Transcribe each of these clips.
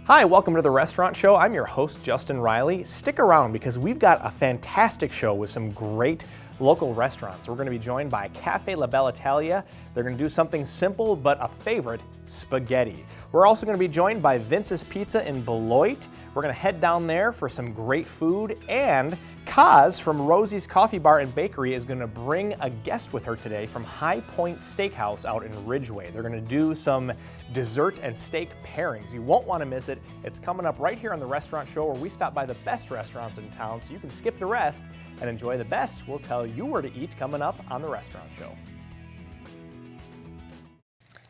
Hi, welcome to the Restaurant Show. I'm your host, Justin Riley. Stick around because we've got a fantastic show with some great local restaurants. We're going to be joined by Cafe LaBelle Italia. They're going to do something simple but a favorite, spaghetti. We're also going to be joined by Vince's Pizza in Beloit. We're going to head down there for some great food, and Kaz from Rosie's Coffee Bar and Bakery is going to bring a guest with her today from High Point Steakhouse out in Ridgeway. They're going to do some dessert and steak pairings. You won't want to miss it. It's coming up right here on the Restaurant Show, where we stop by the best restaurants in town so you can skip the rest and enjoy the best. We'll tell you where to eat coming up on the Restaurant Show.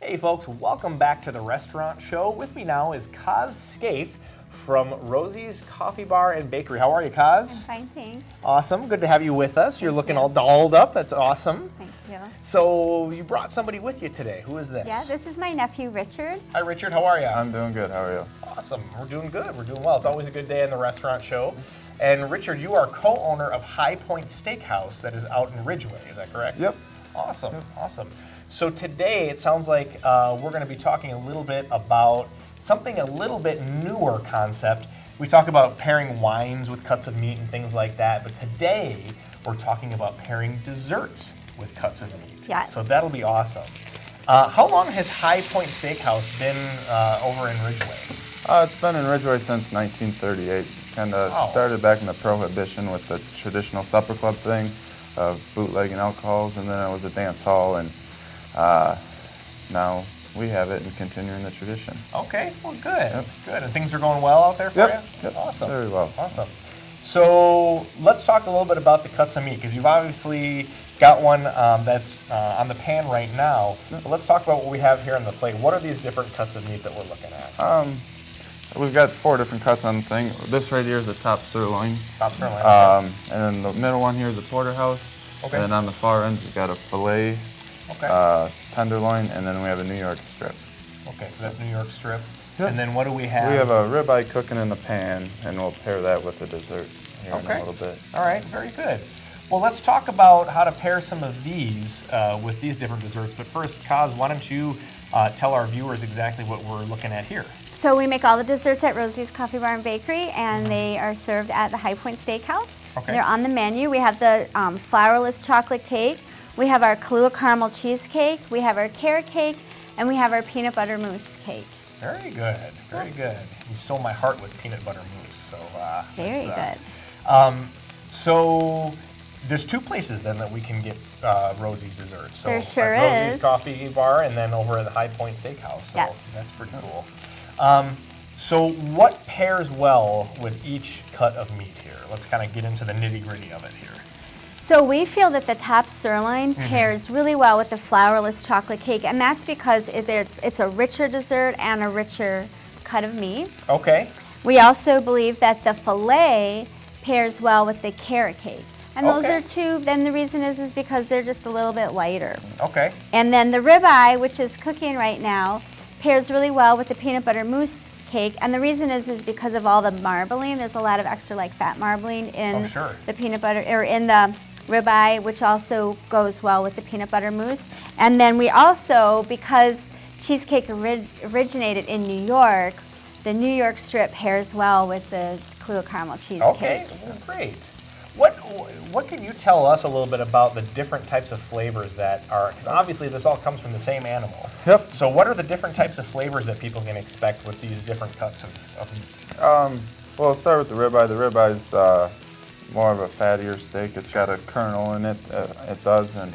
Hey folks, welcome back to the Restaurant Show. With me now is Kaz Scaife from Rosie's Coffee Bar and Bakery. How are you, Kaz? I'm fine, thanks. Awesome, good to have you with us. You're looking all dolled up, that's awesome. Thank you. So you brought somebody with you today. Who is this? Yeah, this is my nephew, Richard. Hi Richard, how are you? I'm doing good, how are you? Awesome, we're doing good, we're doing well. It's always a good day in the Restaurant Show. And Richard, you are co-owner of High Point Steakhouse that is out in Ridgeway, is that correct? Yep. Awesome, awesome. So today it sounds like we're going to be talking a little bit about something a little bit newer concept. We talk about pairing wines with cuts of meat and things like that, but today we're talking about pairing desserts with cuts of meat. Yes. So that'll be awesome. How long has High Point Steakhouse been over in Ridgeway? It's been in Ridgeway since 1938. Kind of started back in the Prohibition with the traditional supper club thing of bootlegging alcohols, and then it was a dance hall, and now we have it and continuing the tradition. Okay, well good, good. And things are going well out there for you? Yep, awesome. Very well. Awesome. So let's talk a little bit about the cuts of meat, because you've obviously got one that's on the pan right now. But let's talk about what we have here on the plate. What are these different cuts of meat that we're looking at? We've got 4 different cuts on the thing. This right here is a top sirloin. Top sirloin. And then the middle one here is a porterhouse. Okay. And then on the far end, we've got a filet, tenderloin, and then we have a New York strip. Okay, so that's New York strip. Yep. And then what do we have? We have a ribeye cooking in the pan, and we'll pair that with the dessert here in a little bit. All right, very good. Well, let's talk about how to pair some of these with these different desserts. But first, Kaz, why don't you tell our viewers exactly what we're looking at here? So we make all the desserts at Rosie's Coffee Bar and Bakery, and they are served at the High Point Steakhouse. Okay. They're on the menu. We have the flourless chocolate cake, we have our Kahlua caramel cheesecake, we have our carrot cake, and we have our peanut butter mousse cake. Very good, very good. You stole my heart with peanut butter mousse. So very good. So there's 2 places then that we can get Rosie's desserts. So there sure at Rosie's is. Coffee Bar and then over at the High Point Steakhouse. So yes. That's pretty cool. So what pairs well with each cut of meat here? Let's kind of get into the nitty-gritty of it here. So we feel that the top sirloin pairs really well with the flourless chocolate cake, and that's because it's a richer dessert and a richer cut of meat. Okay. We also believe that the filet pairs well with the carrot cake. And those are 2, then the reason is because they're just a little bit lighter. Okay. And then the ribeye, which is cooking right now, pairs really well with the peanut butter mousse cake. And the reason is because of all the marbling. There's a lot of extra like fat marbling in the peanut butter, or in the ribeye, which also goes well with the peanut butter mousse. And then we also, because cheesecake originated in New York, the New York strip pairs well with the Kahlua caramel cheesecake. Okay, well, great. What can you tell us a little bit about the different types of flavors that are, because obviously this all comes from the same animal. Yep. So what are the different types of flavors that people can expect with these different cuts of meat? Well, let's start with the ribeye. The ribeye's more of a fattier steak. It's got a kernel in it, it does, and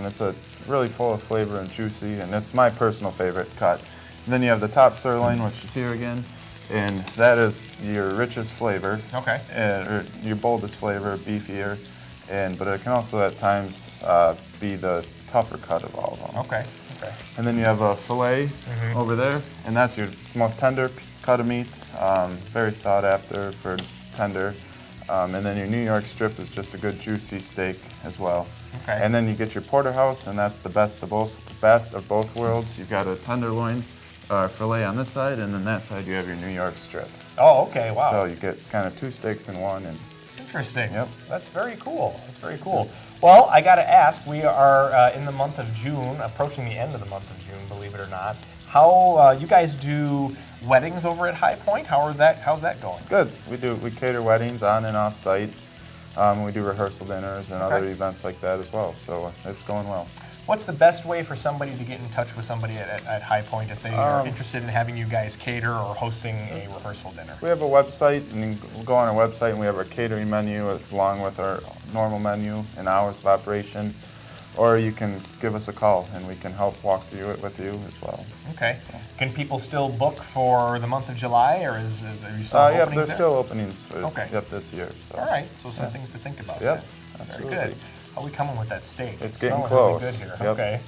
it's a really full of flavor and juicy, and it's my personal favorite cut. And then you have the top sirloin, which is here again, and that is your richest flavor, or your boldest flavor, beefier, but it can also at times be the tougher cut of all of them. Okay. And then you have a filet over there, and that's your most tender cut of meat, very sought after for tender. And then your New York strip is just a good juicy steak as well. Okay. And then you get your porterhouse, and that's the best of both worlds. You've got a tenderloin filet on this side, and then that side you have your New York strip. Oh, okay, wow. So you get kind of 2 steaks in one. And interesting. Yep. That's very cool. That's very cool. Well, I got to ask, we are in the month of June, approaching the end of the month of June, believe it or not. How you guys do weddings over at High Point. How's that going? Good. We cater weddings on and off site. We do rehearsal dinners and other events like that as well. So it's going well. What's the best way for somebody to get in touch with somebody at High Point if they are interested in having you guys cater or hosting a rehearsal dinner? We have a website, and we'll go on our website, and we have our catering menu. It's along with our normal menu and hours of operation. Or you can give us a call, and we can help walk through it with you as well. Okay. So. Can people still book for the month of July, or are you still openings yeah, there? there's still openings for this year. So. All right. So some things to think about. Yep. Very good. How are we coming with that steak? It's getting close. Really good here. Yep. Okay.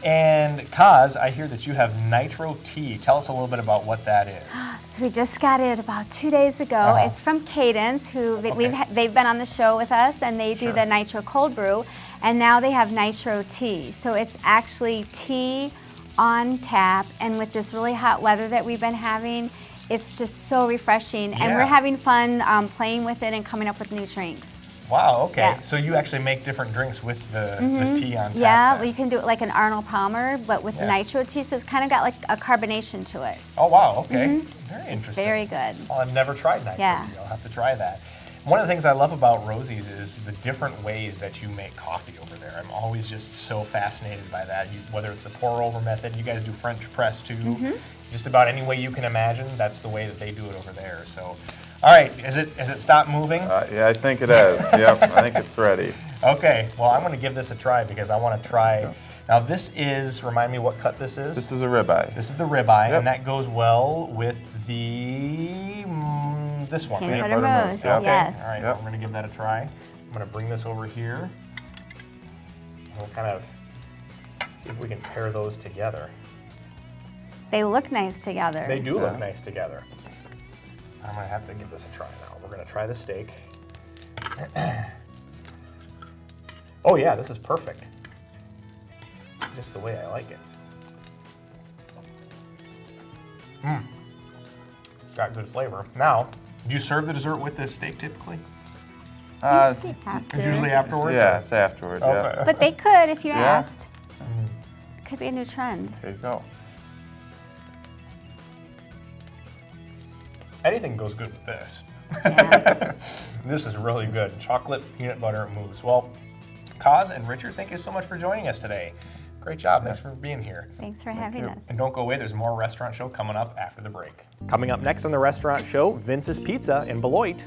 And Kaz, I hear that you have nitro tea. Tell us a little bit about what that is. So we just got it about 2 days ago. It's from Cadence, who they've been on the show with us, and they do the nitro cold brew, and now they have nitro tea. So it's actually tea on tap, and with this really hot weather that we've been having, it's just so refreshing, and we're having fun playing with it and coming up with new drinks. Wow, okay. Yeah. So you actually make different drinks with this tea on tap? Yeah, well, you can do it like an Arnold Palmer, but with nitro tea, so it's kind of got like a carbonation to it. Oh, wow, okay. Very interesting. It's very good. Well, I've never tried nitro tea. I'll have to try that. One of the things I love about Rosie's is the different ways that you make coffee over there. I'm always just so fascinated by that. Whether it's the pour-over method, you guys do French press too. Just about any way you can imagine, that's the way that they do it over there. So. All right, has it stopped moving? Yeah, I think it has. Yep, I think it's ready. Okay, well, I'm going to give this a try because I want to try. Now, this is, remind me what cut this is? This is a ribeye. This is the ribeye, and that goes well with the, this one. Peanut butter mousse, yes. All right, we're going to give that a try. I'm going to bring this over here. We'll kind of see if we can pair those together. They look nice together. They do look nice together. I'm going to have to give this a try now. We're going to try the steak. Oh yeah, this is perfect. Just the way I like it. It's got good flavor. Now, do you serve the dessert with this steak typically? After. Usually afterwards? Yeah, it's afterwards, yeah. But they could if you asked. It could be a new trend. There you go. Anything goes good with this. Yeah. This is really good. Chocolate peanut butter mousse. Well, Kaz and Richard, thank you so much for joining us today. Great job. Thanks for being here. Thanks for having us. And don't go away. There's more Restaurant Show coming up after the break. Coming up next on the Restaurant Show, Vince's Pizza in Beloit.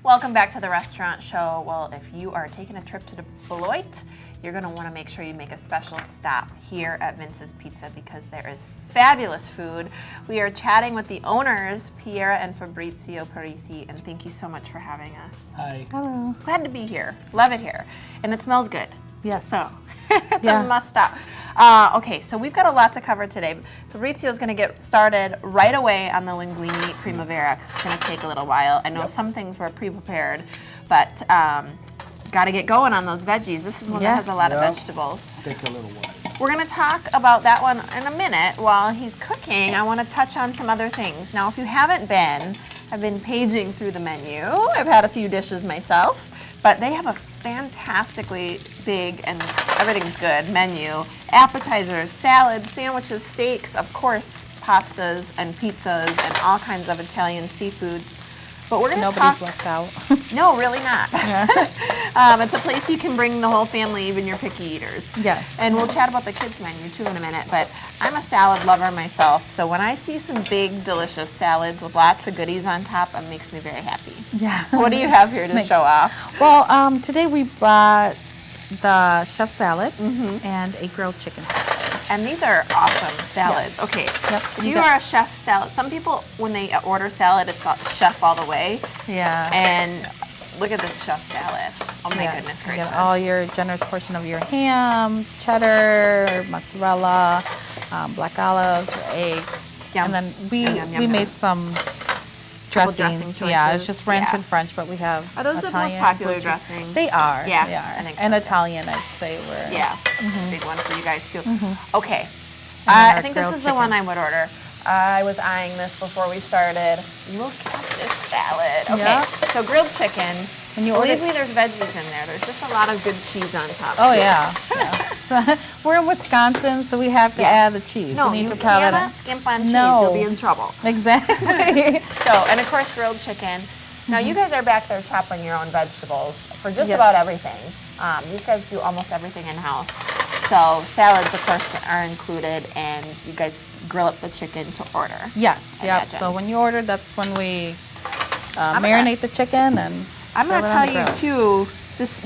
Welcome back to the Restaurant Show. Well, if you are taking a trip to Beloit, you're going to want to make sure you make a special stop here at Vince's Pizza because there is fabulous food. We are chatting with the owners, Piera and Fabrizio Parisi, and thank you so much for having us. Hi. Hello. Glad to be here. Love it here. And it smells good. Yes. So it's a must stop. Okay, so we've got a lot to cover today. Fabrizio is going to get started right away on the linguine primavera because it's going to take a little while. I know some things were pre-prepared, but got to get going on those veggies. This is one that has a lot of vegetables. Take a little while. We're going to talk about that one in a minute. While he's cooking, I want to touch on some other things. Now, if you haven't been, I've been paging through the menu. I've had a few dishes myself, but they have a fantastically big and everything's good menu. Appetizers, salads, sandwiches, steaks, of course, pastas and pizzas and all kinds of Italian seafoods. But we're going to talk. Nobody's left out. No, really not. It's a place you can bring the whole family, even your picky eaters. Yes. And we'll chat about the kids' menu too in a minute. But I'm a salad lover myself, so when I see some big, delicious salads with lots of goodies on top, it makes me very happy. Yeah. What do you have here to show off? Well, today we brought the chef salad and a grilled chicken salad. And these are awesome salads. Yes. Okay. Yep. If you are a chef salad, some people, when they order salad, it's chef all the way. Yeah. And look at this chef salad. Oh my goodness gracious. You get all your generous portion of your ham, cheddar, mozzarella, black olives, eggs. Yum. And then we yum, made some dressings. dressing Yeah, it's choices. just ranch and French, but we have Are those Italian, the most popular blue cheese. dressings? They are. Yeah, they are. I think and so, Italian, I'd say, were. Yeah, big one for you guys too. Okay, I think this is the one I would order. I was eyeing this before we started. Look at this salad. Okay, so grilled chicken. And you Believe me, there's veggies in there. There's just a lot of good cheese on top. Oh, too. yeah. So we're in Wisconsin, so we have to add the cheese. No, we need you to pile it cannot in. skimp on cheese. No. You'll be in trouble. Exactly. So, and of course, grilled chicken. Now, you guys are back there chopping your own vegetables for just Yes. about everything. These guys do almost everything in-house. So, salads, of course, are included, and you guys grill up the chicken to order. Yes, I yep. imagine. So when you order, that's when we marinate the chicken and I'm going to throw it on tell the you, grill. too,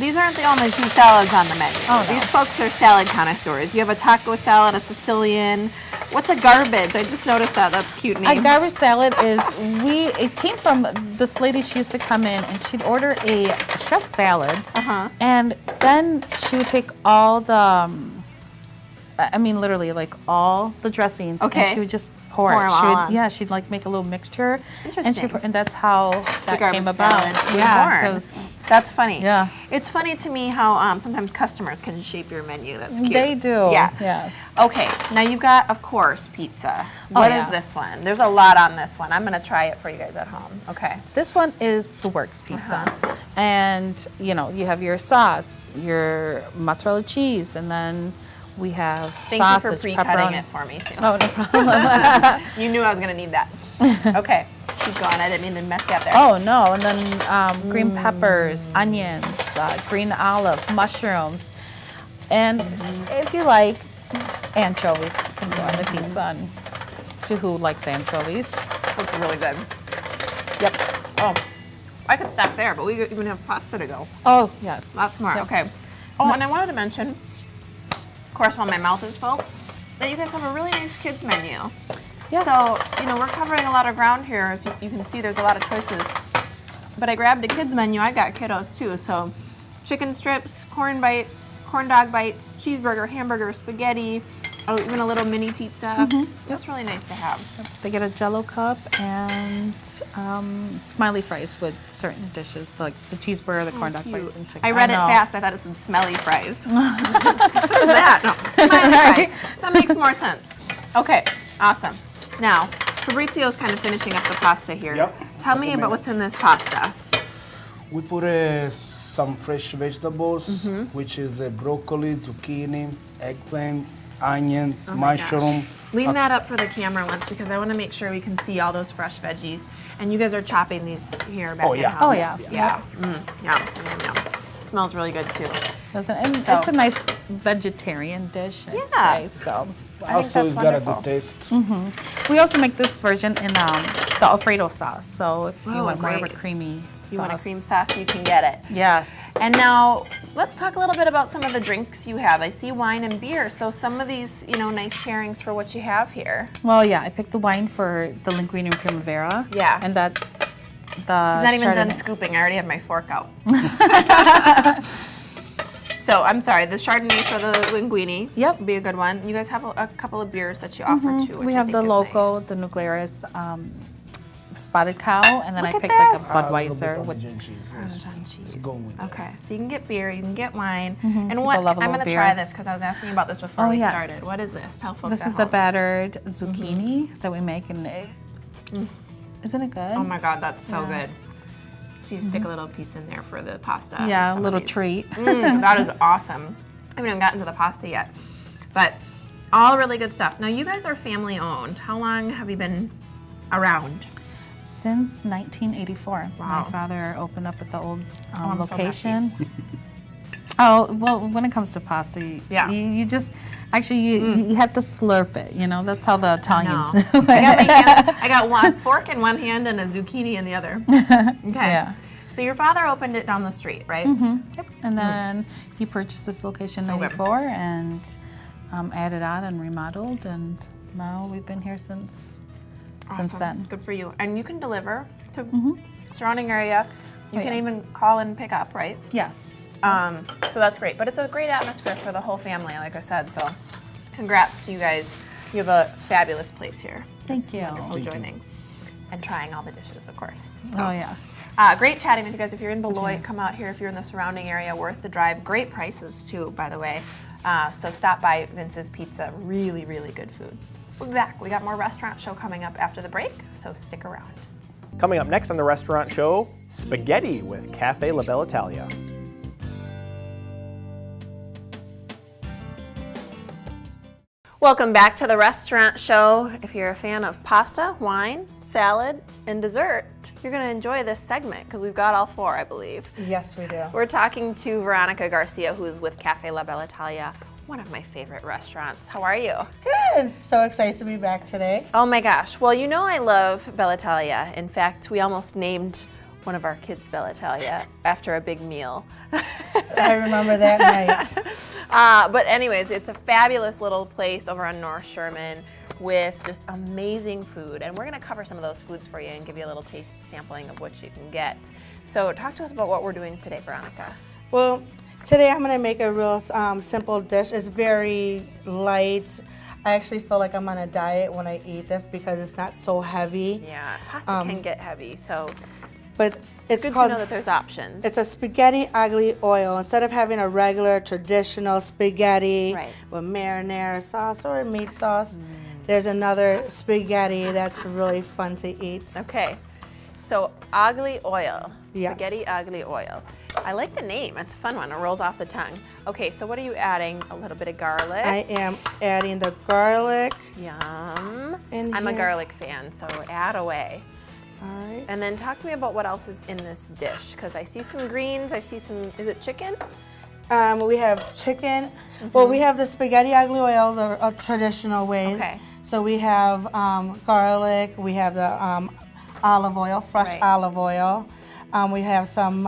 these aren't the only two salads on the menu. Oh, no. These folks are salad connoisseurs. You have a taco salad, a Sicilian. What's a garbage? I just noticed that. That's a cute name. A garbage salad is, it came from this lady. She used to come in and she'd order a chef salad, and then she would take all the, I mean literally like all the dressings, Okay. and she would just pour Pour it. them She all would, on. yeah, she'd like make a little mixture, Interesting. and that's how that garbage came about. salad was Yeah, born. 'cause That's funny. Yeah. It's funny to me how sometimes customers can shape your menu. That's cute. they do. Yeah. Yes. Okay, now you've got, of course, pizza. What is yeah. this one? There's a lot on this one. I'm going to try it for you guys at home. Okay. This one is the works pizza. And, you know, you have your sauce, your mozzarella cheese, and then we have Thank sausage, you for pre-cutting pepperoni. it for me, too. Oh, no problem. You knew I was going to need that. Okay, keep going. I didn't mean to mess you up there. Oh, no. And then green peppers, onions, green olive, mushrooms. And if you like, anchovies can go on the pizza. And to who likes anchovies. That's really good. Yep. Oh, I could stop there, but we even have pasta to go. Oh, yes. Lots more. Yep. Okay. Oh, and I wanted to mention, of course, while my mouth is full, that you guys have a really nice kids menu. Yeah. So, you know, we're covering a lot of ground here. As you can see, there's a lot of choices. But I grabbed a kids menu. I got kiddos too. So, chicken strips, corn bites, corn dog bites, cheeseburger, hamburger, spaghetti, oh, even a little mini pizza. That's really nice to have. They get a Jell-O cup and smiley fries with certain dishes, like the cheeseburger, the corn dog bites, and chicken. I read it know. fast. I thought it said smelly fries. What is that? No, smiley fries. That makes more sense. Okay, awesome. Now, Fabrizio's kind of finishing up the pasta here. Yep. Tell me about what's in this pasta. We put some fresh vegetables, which is broccoli, zucchini, eggplant, onions, mushroom. Lean that up for the camera once because I want to make sure we can see all those fresh veggies. And you guys are chopping these here back in house. Oh, yeah. Yeah. Yum. Smells really good too. And So- it's a nice vegetarian dish. I'd Yeah. say, so. Also, it's got a wonderful. good taste. We also make this version in the Alfredo sauce. So if you Oh, want more of a great. creamy If you want a sauce. cream sauce, you can get it. Yes. And now let's talk a little bit about some of the drinks you have. I see wine and beer. So some of these, you know, nice pairings for what you have here. Well, yeah, I picked the wine for the Linguine Primavera. Yeah. And that's the He's not even done Chardonnay. scooping. I already have my fork out. So I'm sorry, the Chardonnay for the Linguine. Yep. Would be a good one. You guys have a couple of beers that you offer too. Which We I have think the is Loco, nice. the Nuclearis Spotted Cow, and then Look I at picked like a this. Budweiser with Parmesan cheese. Parmesan cheese. going with Okay, so you can get beer, you can get wine, People and what? love a I'm little gonna try beer. this because I was asking about this before Oh, we yes. started. What is this? Tell folks. This at is the home. battered zucchini that we make, and isn't it good? Oh my God, that's so good. So you stick a little piece in there for the pasta. Yeah, with a some of little these. treat. That is awesome. I haven't even gotten to the pasta yet, but all really good stuff. Now you guys are family owned. How long have you been around? Since 1984. Wow. My father opened up at the old I'm so location. Oh, well, when it comes to pasta, Yeah. you just, actually, you have to slurp it, you know? That's how the Italians No. do it. I got one fork in one hand and a zucchini in the other. Okay. Yeah. So your father opened it down the street, right? Yep. And then he purchased this location in So good. 94 and added on and remodeled, and now we've been here since Awesome. then. Good for you. And you can deliver to surrounding area. You Oh, can yeah. even call and pick up, right? Yes. So that's great. But it's a great atmosphere for the whole family, like I said. So congrats to you guys. You have a fabulous place here. Thank you. Wonderful joining and trying all the dishes, of course. Oh, yeah. Great chatting with you guys. If you're in Beloit, come out here. If you're in the surrounding area, worth the drive. Great prices, too, by the way. So stop by Vince's Pizza. Really, really good food. We'll be back. We got more restaurant show coming up after the break, so stick around. Coming up next on the restaurant show, spaghetti with Cafe LaBelle Italia. Welcome back to the restaurant show. If you're a fan of pasta, wine, salad, and dessert, you're going to enjoy this segment because we've got all four, I believe. Yes, we do. We're talking to Veronica Garcia, who is with Cafe LaBelle Italia, one of my favorite restaurants. How are you? Good. So excited to be back today. Oh my gosh. Well, you know I love Belle Italia. In fact, we almost named one of our kids Belle Italia after a big meal. I remember that night. But anyways, it's a fabulous little place over on North Sherman with just amazing food. And we're going to cover some of those foods for you and give you a little taste sampling of what you can get. So talk to us about what we're doing today, Veronica. Well, today I'm going to make a real simple dish. It's very light. I actually feel like I'm on a diet when I eat this because it's not so heavy. Yeah, pasta can get heavy, so but it's good called, to know that there's options. It's a spaghetti aglio olio. Instead of having a regular traditional spaghetti with marinara sauce or meat sauce, there's another spaghetti that's really fun to eat. Okay, so aglio olio, Yes. spaghetti aglio olio. I like the name, it's a fun one, it rolls off the tongue. Okay, so what are you adding? A little bit of garlic. I am adding the garlic. Yum. In I'm a here. garlic fan, so add away. All right. And then talk to me about what else is in this dish, because I see some greens, I see some, is it chicken? We have chicken. Well, we have the spaghetti aglio olio, the traditional way. Okay. So we have garlic, we have the olive oil, fresh olive oil. We have some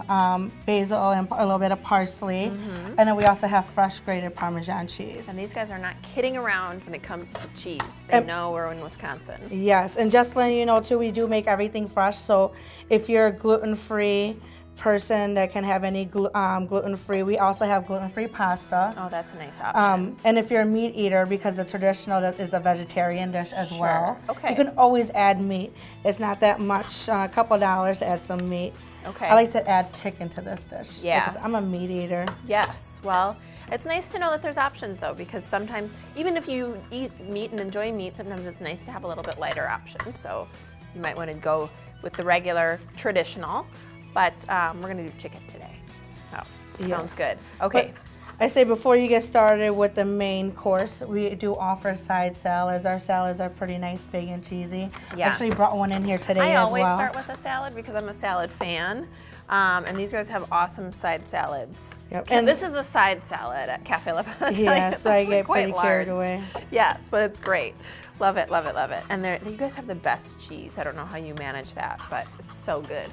basil and a little bit of parsley. And then we also have fresh grated Parmesan cheese. And these guys are not kidding around when it comes to cheese. They know we're in Wisconsin. Yes, and just letting you know too, we do make everything fresh. So if you're a gluten-free person that can have any gluten-free, we also have gluten-free pasta. Oh, that's a nice option. And if you're a meat eater, because the traditional is a vegetarian dish as well, Okay. you can always add meat. It's not that much, a couple dollars to add some meat. Okay. I like to add chicken to this dish. Yeah. Because I'm a meat eater. Yes, well, it's nice to know that there's options though, because sometimes, even if you eat meat and enjoy meat, sometimes it's nice to have a little bit lighter option. So you might want to go with the regular traditional, but we're gonna do chicken today. So, sounds good. Okay. But I say before you get started with the main course, we do offer side salads. Our salads are pretty nice, big and cheesy. Yes. I actually brought one in here today I as always well. start with a salad because I'm a salad fan. And these guys have awesome side salads. Yep. And And this is a side salad at Cafe LaBelle Italia. Yeah, It's so I actually get quite pretty carried large. away. Yes, but it's great. Love it, love it, love it. And you guys have the best cheese. I don't know how you manage that, but it's so good.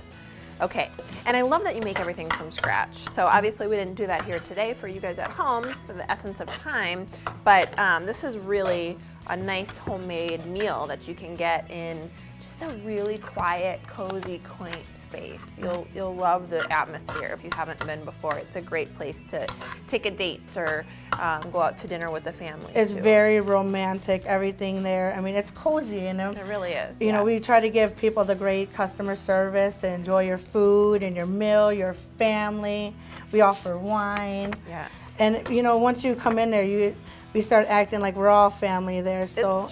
Okay, and I love that you make everything from scratch. So obviously we didn't do that here today for you guys at home for the essence of time, but this is really a nice homemade meal that you can get in just a really quiet, cozy, quaint space. You'll love the atmosphere if you haven't been before. It's a great place to take a date or go out to dinner with the family. It's too. very romantic, everything there. I mean, it's cozy, you know. It really is. You know, we try to give people the great customer service to enjoy your food and your meal, your family. We offer wine. Yeah. And, you know, once you come in there, we start acting like we're all family there. So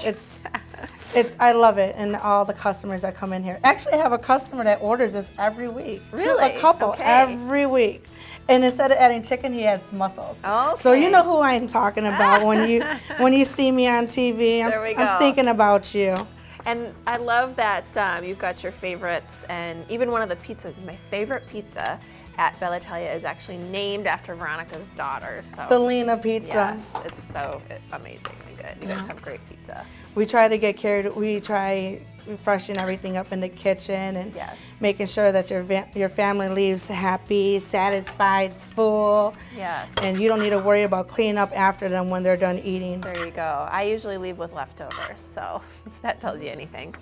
I love it, and all the customers that come in here. Actually, I have a customer that orders this every week. Really? A couple Okay. every week. And instead of adding chicken, he adds mussels. Okay. So you know who I'm talking about when you see me on TV. There we go. I'm thinking about you. And I love that you've got your favorites, and even one of the pizzas. My favorite pizza at Belle Italia is actually named after Veronica's daughter. So The Lena pizza. yes, it's so amazingly good. You guys have great pizza. We try to get carried. We try freshening everything up in the kitchen and Yes. making sure that your family leaves happy, satisfied, full. Yes. And you don't need to worry about cleaning up after them when they're done eating. There you go. I usually leave with leftovers, so if that tells you anything.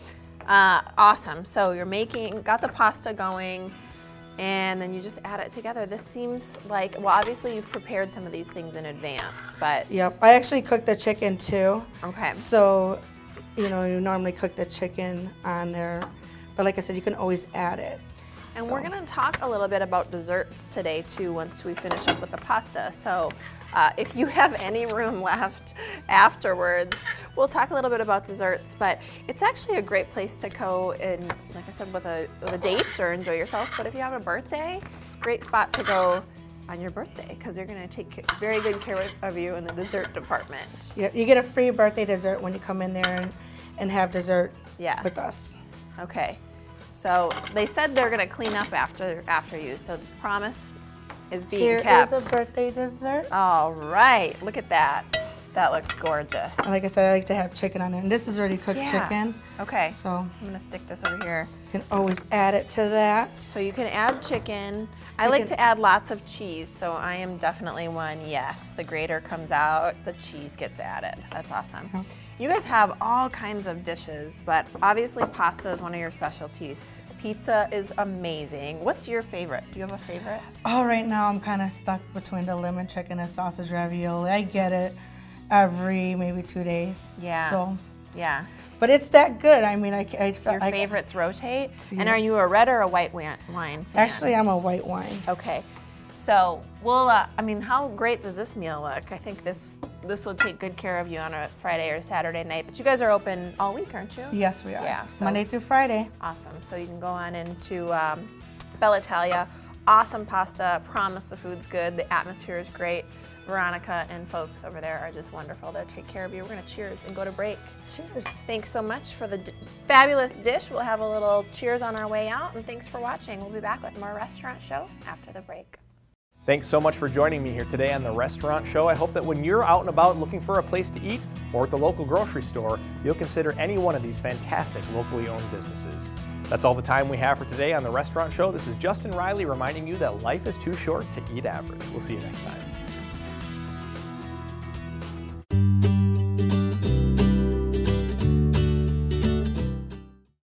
Awesome. So you're got the pasta going, and then you just add it together. This seems like, well, obviously you've prepared some of these things in advance, but Yep. I actually cook the chicken too. okay. So, you know, you normally cook the chicken on there, but like I said, you can always add it. And we're going to talk a little bit about desserts today too once we finish up with the pasta. So if you have any room left afterwards, we'll talk a little bit about desserts, but it's actually a great place to go and, like I said, with a date or enjoy yourself. But if you have a birthday, great spot to go on your birthday because they're going to take very good care of you in the dessert department. Yeah, you get a free birthday dessert when you come in there and have dessert with us. Okay. So they said they're going to clean up after you. So the promise is being kept. Here is a birthday dessert. All right. Look at that. That looks gorgeous. And like I said, I like to have chicken on it. And this is already cooked chicken. Okay. So I'm going to stick this over here. You can always add it to that. So you can add chicken. I like to add lots of cheese, so I am definitely one, yes. The grater comes out, the cheese gets added. That's awesome. Okay. You guys have all kinds of dishes, but obviously pasta is one of your specialties. Pizza is amazing. What's your favorite? Do you have a favorite? Oh, right now I'm kind of stuck between the lemon chicken and sausage ravioli. I get it every maybe 2 days. Yeah. So. Yeah. But it's that good. I mean, your favorites rotate? Yes. And are you a red or a white wine fan? Actually, I'm a white wine. Okay. So we'll, I mean, how great does this meal look? I think this will take good care of you on a Friday or Saturday night. But you guys are open all week, aren't you? Yes, we are. Yeah. So Monday through Friday. Awesome. So you can go on into Belle Italia. Awesome pasta. Promise the food's good. The atmosphere is great. Veronica and folks over there are just wonderful. They'll take care of you. We're going to cheers and go to break. Cheers. Thanks so much for the fabulous dish. We'll have a little cheers on our way out. And thanks for watching. We'll be back with more Restaurant Show after the break. Thanks so much for joining me here today on the Restaurant Show. I hope that when you're out and about looking for a place to eat or at the local grocery store, you'll consider any one of these fantastic locally owned businesses. That's all the time we have for today on the Restaurant Show. This is Justin Riley reminding you that life is too short to eat average. We'll see you next time.